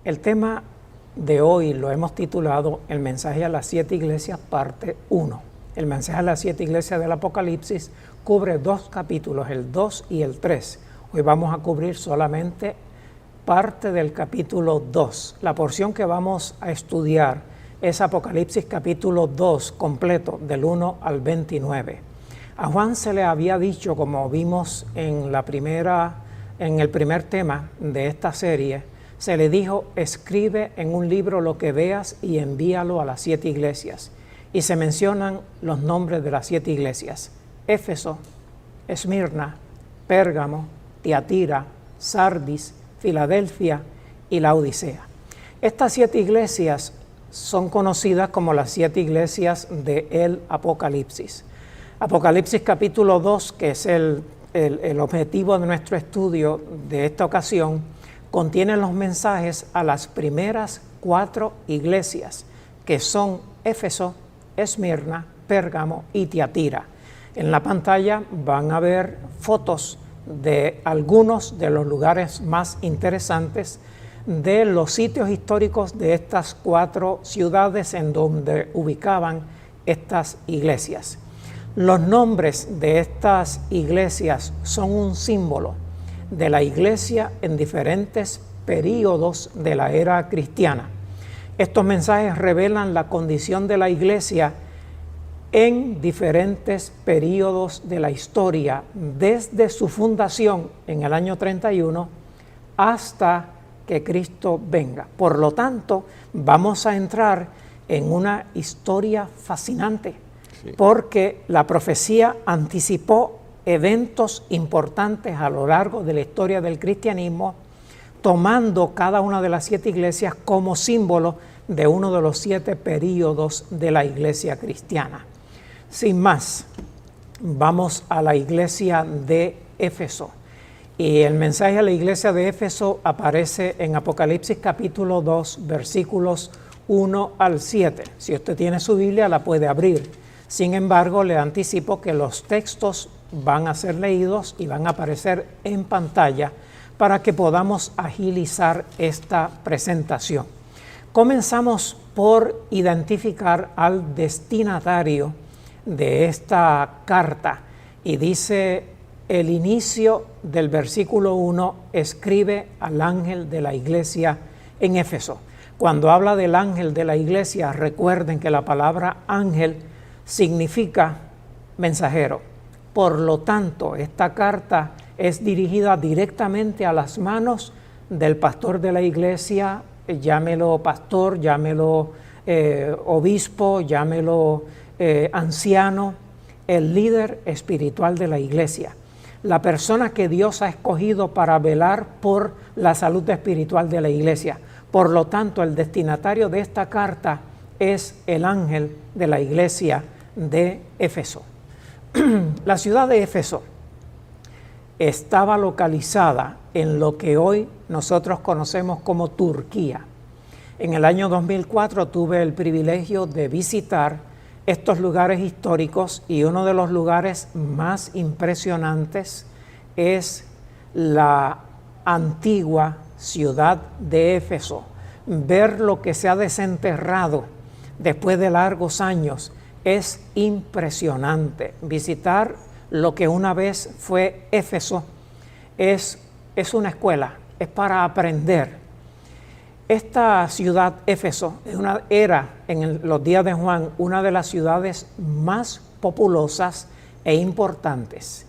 El tema de hoy lo hemos titulado El mensaje a las 7 iglesias, parte 1. El mensaje a las 7 iglesias del Apocalipsis cubre 2 capítulos, el 2 y el 3. Hoy vamos a cubrir solamente parte del capítulo 2. La porción que vamos a estudiar es Apocalipsis capítulo 2 completo, del 1 al 29. A Juan se le había dicho, como vimos en el primer tema de esta serie, se le dijo: escribe en un libro lo que veas y envíalo a las 7 iglesias. Y se mencionan los nombres de las 7 iglesias: Éfeso, Esmirna, Pérgamo, Tiatira, Sardis, Filadelfia y Laodicea. Estas 7 iglesias son conocidas como las 7 iglesias del Apocalipsis. Apocalipsis capítulo 2, que es el objetivo de nuestro estudio de esta ocasión, contiene los mensajes a las primeras 4 iglesias, que son Éfeso, Esmirna, Pérgamo y Tiatira. En la pantalla van a ver fotos de algunos de los lugares más interesantes de los sitios históricos de estas 4 ciudades en donde ubicaban estas iglesias. Los nombres de estas iglesias son un símbolo de la iglesia en diferentes períodos de la era cristiana. Estos mensajes revelan la condición de la iglesia en diferentes períodos de la historia, desde su fundación en el año 31 hasta que Cristo venga. Por lo tanto, vamos a entrar en una historia fascinante, porque la profecía anticipó eventos importantes a lo largo de la historia del cristianismo, tomando cada una de las 7 iglesias como símbolo de uno de los 7 períodos de la iglesia cristiana. Sin más, vamos a la iglesia de Éfeso. Y el mensaje a la iglesia de Éfeso aparece en Apocalipsis capítulo 2, versículos 1 al 7. Si usted tiene su Biblia, la puede abrir. Sin embargo, le anticipo que los textos van a ser leídos y van a aparecer en pantalla para que podamos agilizar esta presentación. Comenzamos por identificar al destinatario de esta carta, y dice el inicio del versículo 1: escribe al ángel de la iglesia en Éfeso. Cuando habla del ángel de la iglesia, recuerden que la palabra ángel significa mensajero. Por lo tanto, esta carta es dirigida directamente a las manos del pastor de la iglesia, llámelo pastor, llámelo obispo, llámelo anciano, el líder espiritual de la iglesia, la persona que Dios ha escogido para velar por la salud espiritual de la iglesia. Por lo tanto, el destinatario de esta carta es el ángel de la iglesia de Éfeso. La ciudad de Éfeso estaba localizada en lo que hoy nosotros conocemos como Turquía. En el año 2004 tuve el privilegio de visitar estos lugares históricos, y uno de los lugares más impresionantes es la antigua ciudad de Éfeso. Ver lo que se ha desenterrado después de largos años es impresionante. Visitar lo que una vez fue Éfeso es una escuela, es para aprender. Esta ciudad, Éfeso, era en los días de Juan una de las ciudades más populosas e importantes.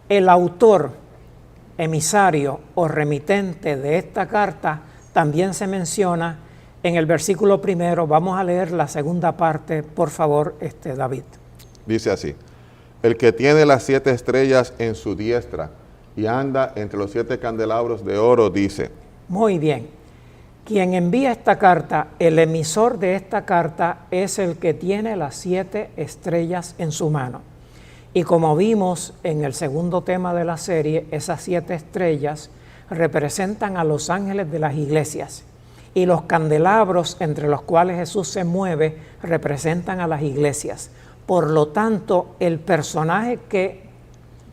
El autor, emisario o remitente de esta carta también se menciona en el versículo 1. Vamos a leer la segunda parte, por favor, David. Dice así: el que tiene las 7 estrellas en su diestra y anda entre los 7 candelabros de oro, dice. Muy bien. Quien envía esta carta, el emisor de esta carta, es el que tiene las 7 estrellas en su mano. Y como vimos en el segundo tema de la serie, esas 7 estrellas representan a los ángeles de las iglesias. Y los candelabros entre los cuales Jesús se mueve representan a las iglesias. Por lo tanto, el personaje que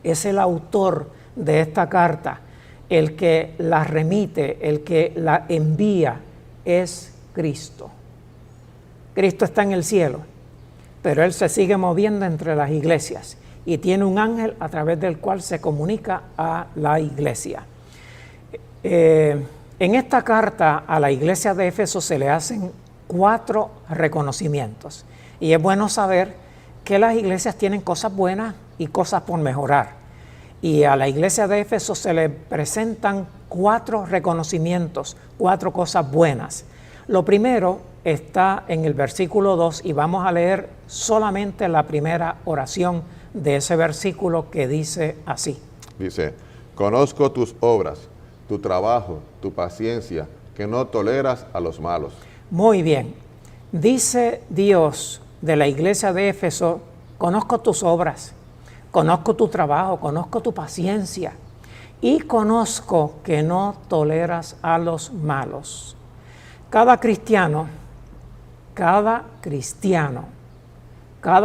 es el autor de esta carta, el que la remite, el que la envía, es Cristo. Cristo está en el cielo, pero Él se sigue moviendo entre las iglesias y tiene un ángel a través del cual se comunica a la iglesia. En esta carta a la iglesia de Éfeso se le hacen 4 reconocimientos. Y es bueno saber que las iglesias tienen cosas buenas y cosas por mejorar. Y a la iglesia de Éfeso se le presentan 4 reconocimientos, 4 cosas buenas. Lo primero está en el versículo 2 y vamos a leer solamente la primera oración de ese versículo que dice así. Dice, conozco tus obras, tu trabajo, tu paciencia, que no toleras a los malos. Muy bien. Dice Dios de la iglesia de Éfeso, conozco tus obras, conozco tu trabajo, conozco tu paciencia y conozco que no toleras a los malos. Cada cristiano, cada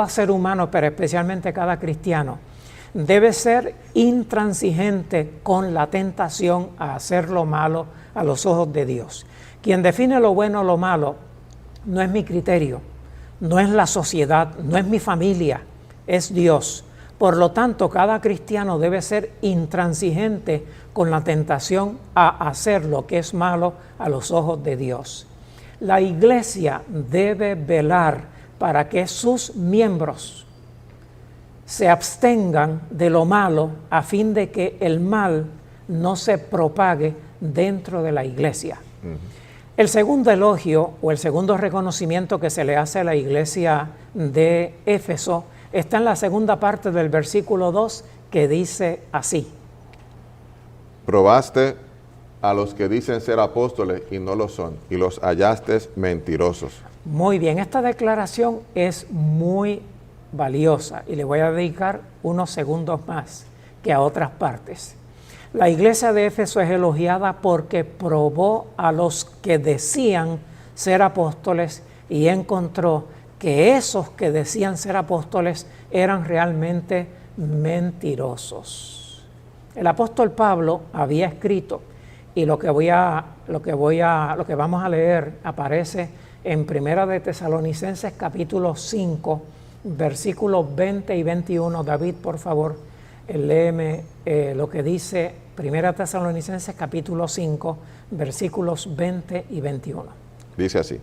ser humano, pero especialmente cada cristiano, debe ser intransigente con la tentación a hacer lo malo a los ojos de Dios. Quien define lo bueno o lo malo no es mi criterio, no es la sociedad, no es mi familia, es Dios. Por lo tanto, cada cristiano debe ser intransigente con la tentación a hacer lo que es malo a los ojos de Dios. La iglesia debe velar para que sus miembros se abstengan de lo malo a fin de que el mal no se propague dentro de la iglesia. El segundo elogio o el segundo reconocimiento que se le hace a la iglesia de Éfeso está en la segunda parte del versículo 2 que dice así. Probaste a los que dicen ser apóstoles y no lo son, y los hallaste mentirosos. Muy bien, esta declaración es muy valiosa y le voy a dedicar unos segundos más que a otras partes. La iglesia de Éfeso es elogiada porque probó a los que decían ser apóstoles y encontró que esos que decían ser apóstoles eran realmente mentirosos. El apóstol Pablo había escrito, y lo que vamos a leer aparece en Primera de Tesalonicenses capítulo 5, versículos 20 y 21. David, por favor, léeme lo que dice Primera Tesalonicenses capítulo 5, versículos 20 y 21. Dice así,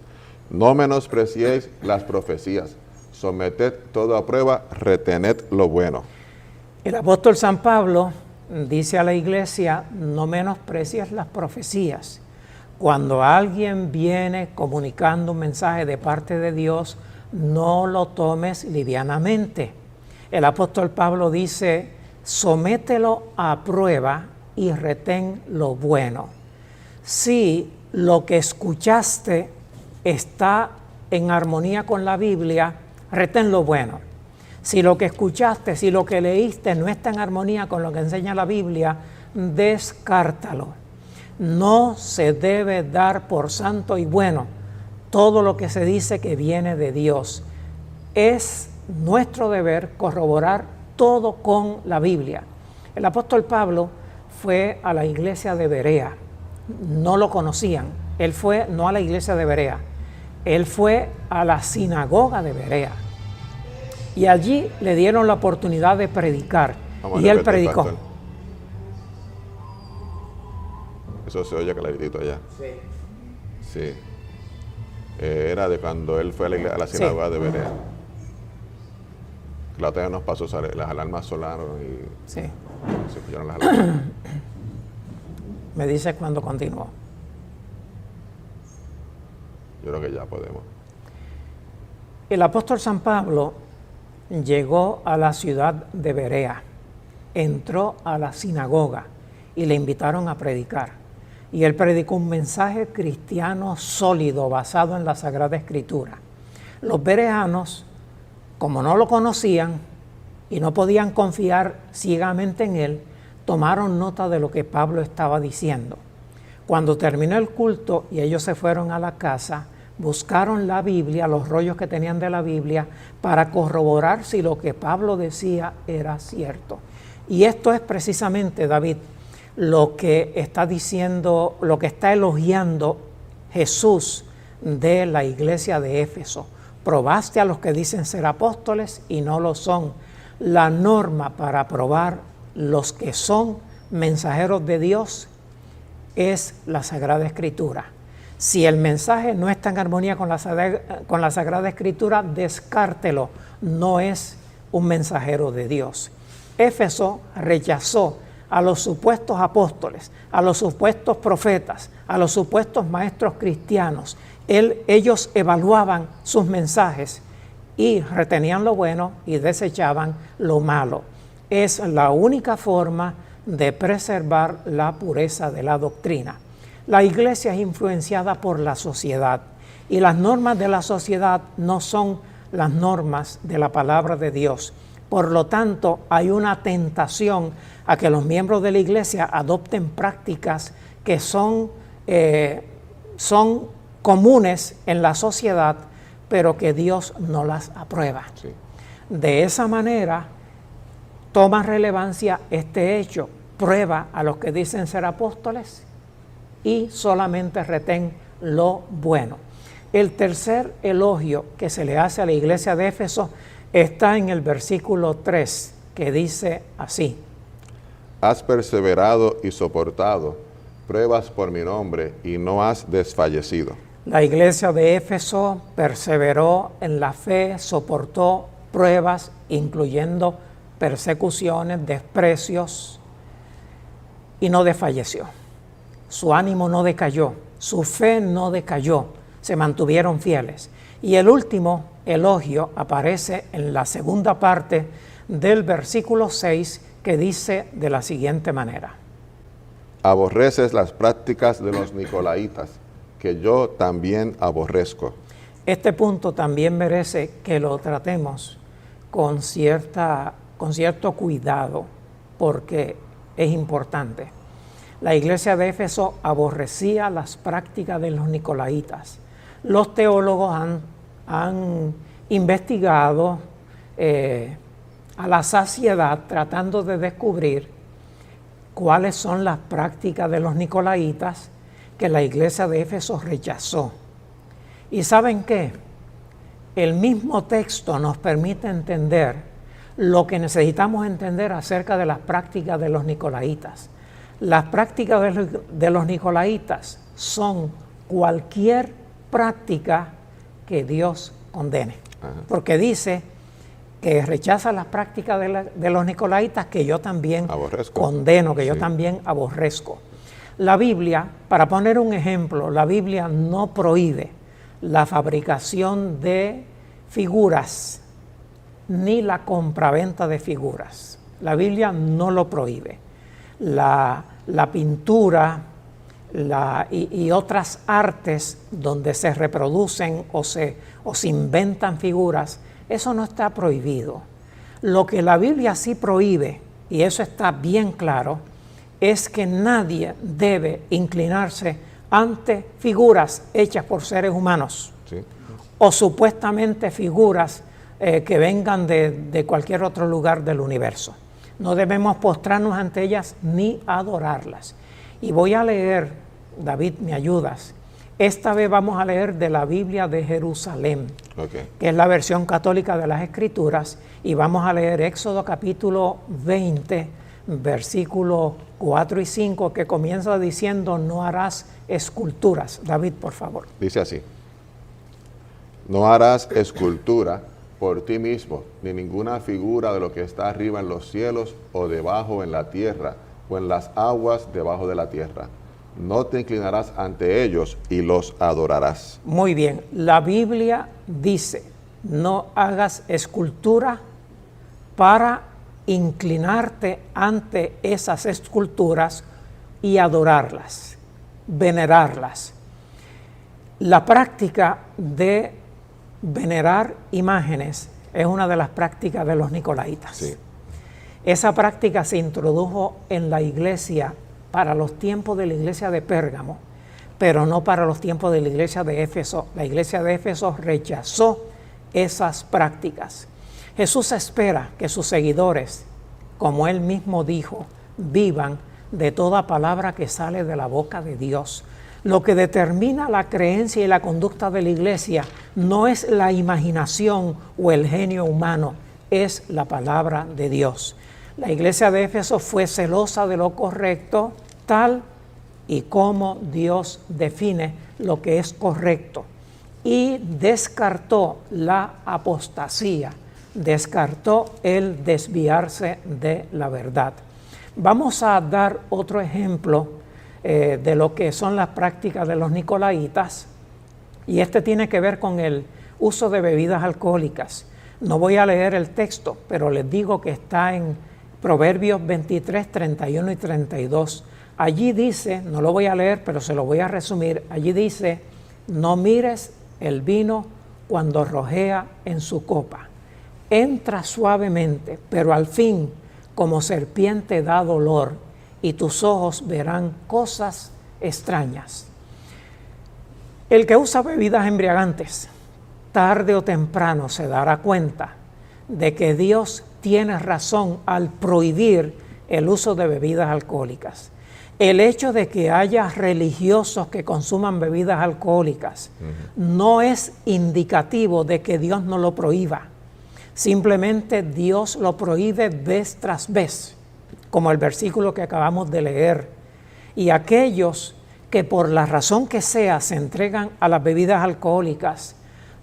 no menospreciéis las profecías, someted todo a prueba, retened lo bueno. El apóstol San Pablo dice a la iglesia, no menosprecies las profecías. Cuando alguien viene comunicando un mensaje de parte de Dios, no lo tomes livianamente. El apóstol Pablo dice, somételo a prueba y retén lo bueno. Si lo que escuchaste está en armonía con la Biblia, retén lo bueno. Si lo que escuchaste, si lo que leíste no está en armonía con lo que enseña la Biblia, descártalo. No se debe dar por santo y bueno todo lo que se dice que viene de Dios. Es nuestro deber corroborar todo con la Biblia. El apóstol Pablo fue a la iglesia de Berea. No lo conocían. Él fue no a la iglesia de Berea. Él fue a la sinagoga de Berea. Y allí le dieron la oportunidad de predicar. Y él predicó. Pastor. Eso se oye clarito allá. Sí. Era de cuando él fue a la sinagoga de Berea. La otra vez nos pasó, las alarmas sonaron y se escucharon las alarmas. Me dice cuando continuó. Yo creo que ya podemos. El apóstol San Pablo llegó a la ciudad de Berea, entró a la sinagoga y le invitaron a predicar. Y él predicó un mensaje cristiano sólido basado en la Sagrada Escritura. Los bereanos, como no lo conocían y no podían confiar ciegamente en él, tomaron nota de lo que Pablo estaba diciendo. Cuando terminó el culto y ellos se fueron a la casa, buscaron la Biblia, los rollos que tenían de la Biblia, para corroborar si lo que Pablo decía era cierto. Y esto es precisamente, David, lo que está diciendo, lo que está elogiando Jesús de la iglesia de Éfeso. Probaste a los que dicen ser apóstoles y no lo son. La norma para probar los que son mensajeros de Dios es la Sagrada Escritura. Si el mensaje no está en armonía con la Sagrada Escritura, descártelo, no es un mensajero de Dios. Éfeso rechazó a los supuestos apóstoles, a los supuestos profetas, a los supuestos maestros cristianos. Ellos evaluaban sus mensajes y retenían lo bueno y desechaban lo malo. Es la única forma de preservar la pureza de la doctrina. La iglesia es influenciada por la sociedad y las normas de la sociedad no son las normas de la palabra de Dios. Por lo tanto, hay una tentación a que los miembros de la iglesia adopten prácticas que son comunes en la sociedad, pero que Dios no las aprueba. Sí. De esa manera, toma relevancia este hecho, prueba a los que dicen ser apóstoles y solamente retén lo bueno. El tercer elogio que se le hace a la iglesia de Éfeso está en el versículo 3, que dice así: Has perseverado y soportado pruebas por mi nombre y no has desfallecido. La iglesia de Éfeso perseveró en la fe, soportó pruebas, incluyendo persecuciones, desprecios, y no desfalleció. Su ánimo no decayó, su fe no decayó, se mantuvieron fieles. Y el último elogio aparece en la segunda parte del versículo 6, que dice de la siguiente manera: Aborreces las prácticas de los nicolaitas, que yo también aborrezco. Este punto también merece que lo tratemos con cierto cuidado, porque es importante. La iglesia de Éfeso aborrecía las prácticas de los nicolaitas. Los teólogos han investigado a la saciedad, tratando de descubrir cuáles son las prácticas de los nicolaitas que la iglesia de Éfeso rechazó. ¿Y saben qué? El mismo texto nos permite entender lo que necesitamos entender acerca de las prácticas de los nicolaitas. Las prácticas de los nicolaitas son cualquier práctica que Dios condene. Ajá. Porque dice que rechaza las prácticas de los nicolaitas, que yo también condeno, que yo también aborrezco. La Biblia, para poner un ejemplo, la Biblia no prohíbe la fabricación de figuras ni la compraventa de figuras. La Biblia no lo prohíbe. La pintura y otras artes donde se reproducen o se inventan figuras, eso no está prohibido. Lo que la Biblia sí prohíbe, y eso está bien claro, es que nadie debe inclinarse ante figuras hechas por seres humanos, Sí. o supuestamente figuras que vengan de cualquier otro lugar del universo. No debemos postrarnos ante ellas ni adorarlas. Y voy a leer, David, ¿me ayudas? Esta vez vamos a leer de la Biblia de Jerusalén, que es la versión católica de las Escrituras, y vamos a leer Éxodo capítulo 20, versículos 4 y 5, que comienza diciendo: no harás esculturas. David, por favor. Dice así: No harás escultura por ti mismo, ni ninguna figura de lo que está arriba en los cielos, o debajo en la tierra, o en las aguas debajo de la tierra. No te inclinarás ante ellos y los adorarás. Muy bien, la Biblia dice: no hagas escultura para inclinarte ante esas esculturas y adorarlas, venerarlas. La práctica de venerar imágenes es una de las prácticas de los nicolaitas. Sí. Esa práctica se introdujo en la iglesia para los tiempos de la iglesia de Pérgamo, pero no para los tiempos de la iglesia de Éfeso. La iglesia de Éfeso rechazó esas prácticas. Jesús espera que sus seguidores, como él mismo dijo, vivan de toda palabra que sale de la boca de Dios. Lo que determina la creencia y la conducta de la iglesia no es la imaginación o el genio humano, es la palabra de Dios. La iglesia de Éfeso fue celosa de lo correcto, tal y como Dios define lo que es correcto, y descartó la apostasía, descartó el desviarse de la verdad. Vamos a dar otro ejemplo de lo que son las prácticas de los nicolaitas, y este tiene que ver con el uso de bebidas alcohólicas. No voy a leer el texto, pero les digo que está en Proverbios 23, 31 y 32. Allí dice, no lo voy a leer, pero se lo voy a resumir, allí dice: no mires el vino cuando rojea en su copa. Entra suavemente, pero al fin, como serpiente da dolor, y tus ojos verán cosas extrañas. El que usa bebidas embriagantes, tarde o temprano se dará cuenta de que Dios tiene razón al prohibir el uso de bebidas alcohólicas. El hecho de que haya religiosos que consuman bebidas alcohólicas no es indicativo de que Dios no lo prohíba. Simplemente Dios lo prohíbe vez tras vez, como el versículo que acabamos de leer. Y aquellos que por la razón que sea se entregan a las bebidas alcohólicas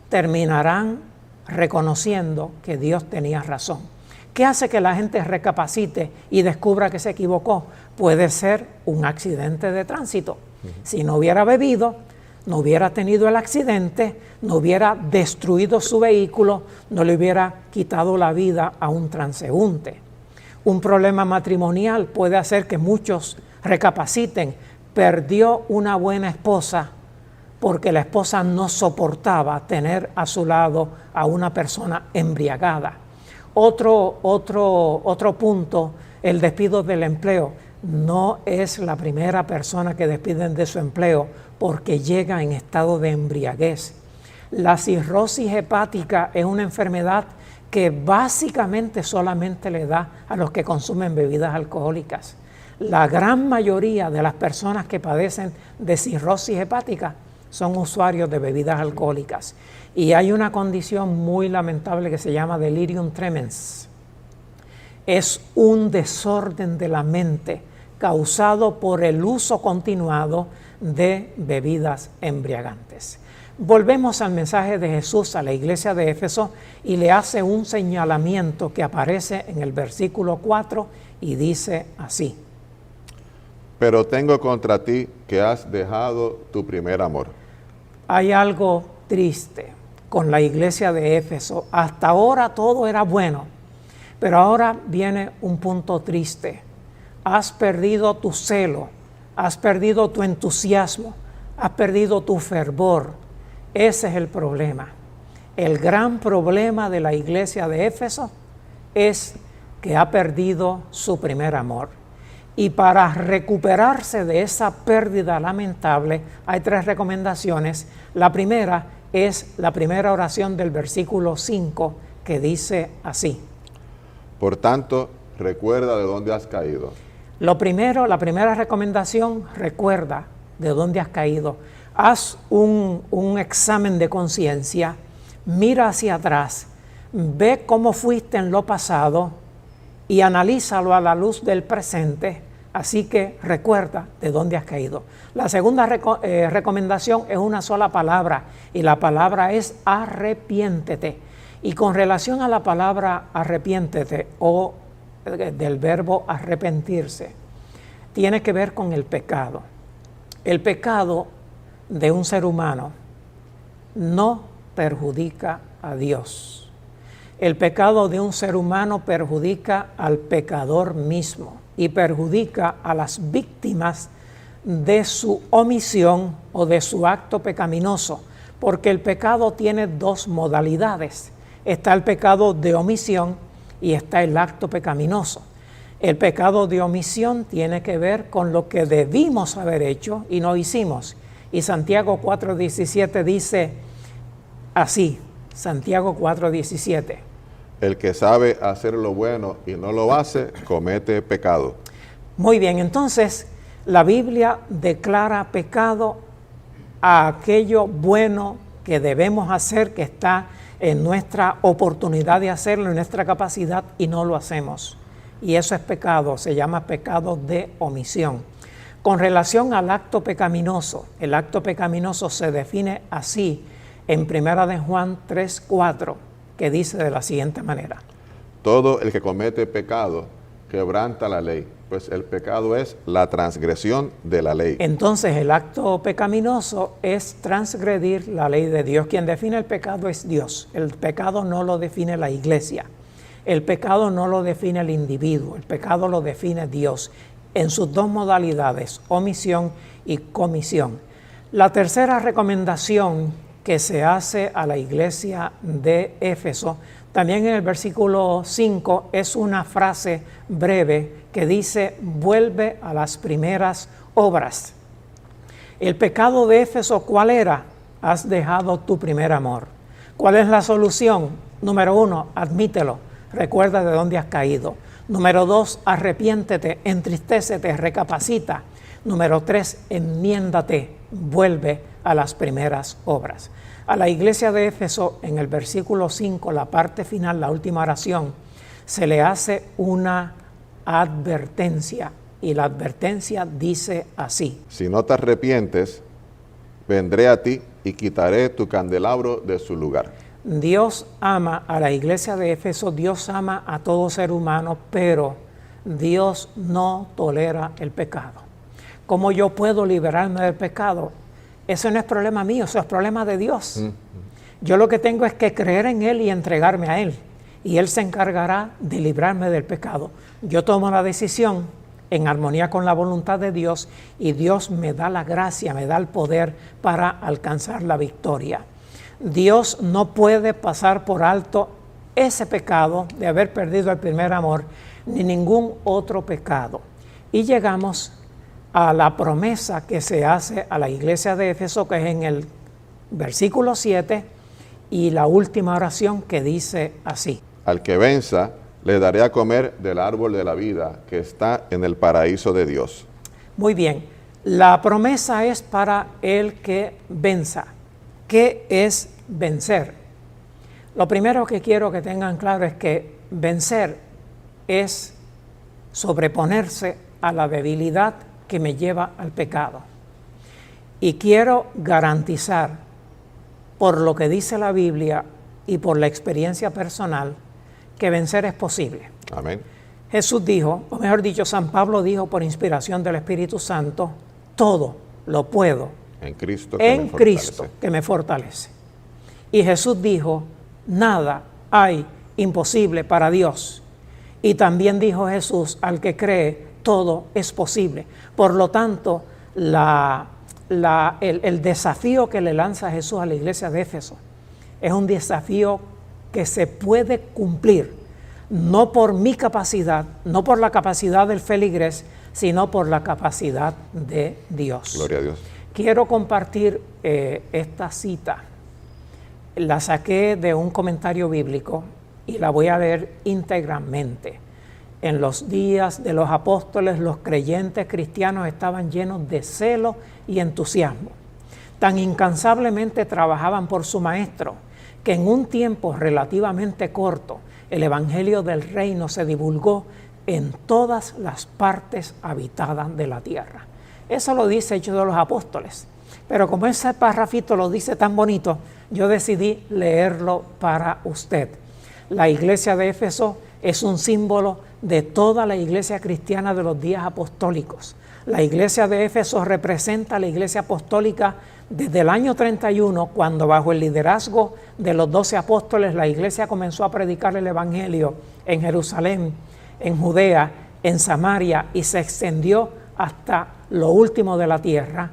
terminarán reconociendo que Dios tenía razón. ¿Qué hace que la gente recapacite y descubra que se equivocó? Puede ser un accidente de tránsito. Si no hubiera bebido, no hubiera tenido el accidente, no hubiera destruido su vehículo, no le hubiera quitado la vida a un transeúnte. Un problema matrimonial puede hacer que muchos recapaciten. Perdió una buena esposa porque la esposa no soportaba tener a su lado a una persona embriagada. Otro punto, el despido del empleo. No es la primera persona que despiden de su empleo porque llega en estado de embriaguez. La cirrosis hepática es una enfermedad que básicamente solamente le da a los que consumen bebidas alcohólicas. La gran mayoría de las personas que padecen de cirrosis hepática son usuarios de bebidas alcohólicas. Y hay una condición muy lamentable que se llama delirium tremens. Es un desorden de la mente causado por el uso continuado de bebidas embriagantes. Volvemos al mensaje de Jesús a la iglesia de Éfeso y le hace un señalamiento que aparece en el versículo 4 y dice así: pero tengo contra ti que has dejado tu primer amor. Hay algo triste con la iglesia de Éfeso. Hasta ahora todo era bueno, pero ahora viene un punto triste. Has perdido tu celo, has perdido tu entusiasmo, has perdido tu fervor. Ese es el problema. El gran problema de la iglesia de Éfeso es que ha perdido su primer amor. Y para recuperarse de esa pérdida lamentable, hay 3 recomendaciones. La primera es la primera oración del versículo 5, que dice así: Por tanto, recuerda de dónde has caído. La primera recomendación: recuerda de dónde has caído. Haz un examen de conciencia, mira hacia atrás, ve cómo fuiste en lo pasado y analízalo a la luz del presente. Así que recuerda de dónde has caído. La segunda recomendación es una sola palabra, y la palabra es arrepiéntete. Y con relación a la palabra arrepiéntete, o del verbo arrepentirse, tiene que ver con el pecado. El pecado de un ser humano no perjudica a Dios. El pecado de un ser humano perjudica al pecador mismo y perjudica a las víctimas de su omisión o de su acto pecaminoso, porque el pecado tiene 2 modalidades. Está el pecado de omisión y está el acto pecaminoso. El pecado de omisión tiene que ver con lo que debimos haber hecho y no hicimos. Y Santiago 4:17 dice así, Santiago 4:17. El que sabe hacer lo bueno y no lo hace, comete pecado. Muy bien, entonces la Biblia declara pecado a aquello bueno que debemos hacer, que está en nuestra oportunidad de hacerlo, en nuestra capacidad, y no lo hacemos. Y eso es pecado, se llama pecado de omisión. Con relación al acto pecaminoso, el acto pecaminoso se define así en 1 de Juan 3:4, que dice de la siguiente manera: Todo el que comete pecado quebranta la ley, pues el pecado es la transgresión de la ley. Entonces el acto pecaminoso es transgredir la ley de Dios. Quien define el pecado es Dios. El pecado no lo define la iglesia. El pecado no lo define el individuo. El pecado lo define Dios en sus dos modalidades, omisión y comisión. La tercera recomendación que se hace a la iglesia de Éfeso, también en el versículo 5, es una frase breve que dice: vuelve a las primeras obras. El pecado de Éfeso, ¿cuál era? Has dejado tu primer amor. ¿Cuál es la solución? Número 1, admítelo, recuerda de dónde has caído. Número 2, arrepiéntete, entristécete, recapacita. Número 3, enmiéndate, vuelve a las primeras obras. A la iglesia de Éfeso, en el versículo 5, la parte final, la última oración, se le hace una advertencia, y la advertencia dice así: Si no te arrepientes, vendré a ti y quitaré tu candelabro de su lugar. Dios ama a la iglesia de Éfeso, Dios ama a todo ser humano, pero Dios no tolera el pecado. ¿Cómo yo puedo liberarme del pecado? Eso no es problema mío, eso es problema de Dios. Yo lo que tengo es que creer en Él y entregarme a Él, y Él se encargará de librarme del pecado. Yo tomo la decisión en armonía con la voluntad de Dios, y Dios me da la gracia, me da el poder para alcanzar la victoria. Dios no puede pasar por alto ese pecado de haber perdido el primer amor, ni ningún otro pecado. Y llegamos a la promesa que se hace a la iglesia de Éfeso, que es en el versículo 7, y la última oración, que dice así: Al que venza, le daré a comer del árbol de la vida que está en el paraíso de Dios. Muy bien, la promesa es para el que venza. ¿Qué es vencer? Lo primero que quiero que tengan claro es que vencer es sobreponerse a la debilidad que me lleva al pecado. Y quiero garantizar, por lo que dice la Biblia y por la experiencia personal, que vencer es posible. Amén. Jesús dijo, o mejor dicho, San Pablo dijo por inspiración del Espíritu Santo: todo lo puedo en Cristo que me fortalece. Y Jesús dijo: nada hay imposible para Dios. Y también dijo Jesús: al que cree, todo es posible. Por lo tanto, el desafío que le lanza Jesús a la iglesia de Éfeso es un desafío que se puede cumplir, no por mi capacidad, no por la capacidad del feligrés, sino por la capacidad de Dios. Gloria a Dios. Quiero compartir esta cita. La saqué de un comentario bíblico y la voy a leer íntegramente. En los días de los apóstoles, los creyentes cristianos estaban llenos de celo y entusiasmo. Tan incansablemente trabajaban por su maestro, que en un tiempo relativamente corto, el evangelio del reino se divulgó en todas las partes habitadas de la tierra. Eso lo dice Hechos de los Apóstoles. Pero como ese párrafito lo dice tan bonito, yo decidí leerlo para usted. La iglesia de Éfeso es un símbolo de toda la iglesia cristiana de los días apostólicos. La iglesia de Éfeso representa a la iglesia apostólica desde el año 31, cuando bajo el liderazgo de los 12 apóstoles la iglesia comenzó a predicar el evangelio en Jerusalén, en Judea, en Samaria, y se extendió hasta lo último de la tierra.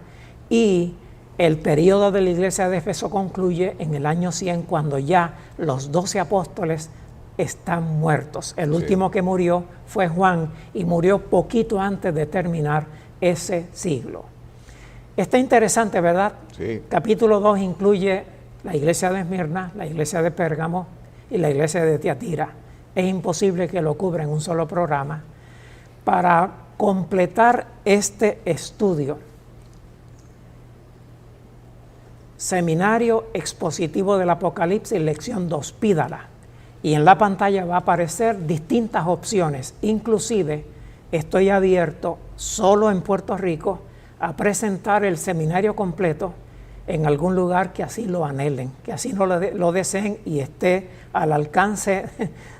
Y el periodo de la iglesia de Éfeso concluye en el año 100, cuando ya los 12 apóstoles están muertos. El último que murió fue Juan, y murió poquito antes de terminar ese siglo. Está interesante, ¿verdad? Sí. Capítulo 2 incluye la iglesia de Esmirna, la iglesia de Pérgamo y la iglesia de Tiatira. Es imposible que lo cubra en un solo programa. Para completar este estudio, Seminario Expositivo del Apocalipsis, lección 2, pídala. Y en la pantalla va a aparecer distintas opciones. Inclusive estoy abierto solo en Puerto Rico a presentar el seminario completo en algún lugar que así lo anhelen, que así lo deseen y esté al alcance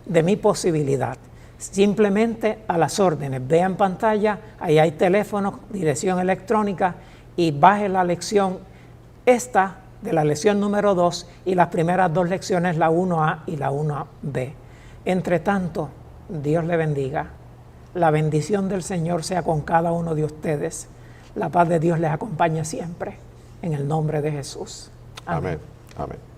de mi posibilidad. Simplemente a las órdenes. Vea en pantalla, ahí hay teléfono, dirección electrónica y baje la lección esta de la lección número 2 y las primeras 2 lecciones, la 1A y la 1B. Entre tanto, Dios le bendiga. La bendición del Señor sea con cada uno de ustedes. La paz de Dios les acompañe siempre. En el nombre de Jesús. Amén. Amén. Amén.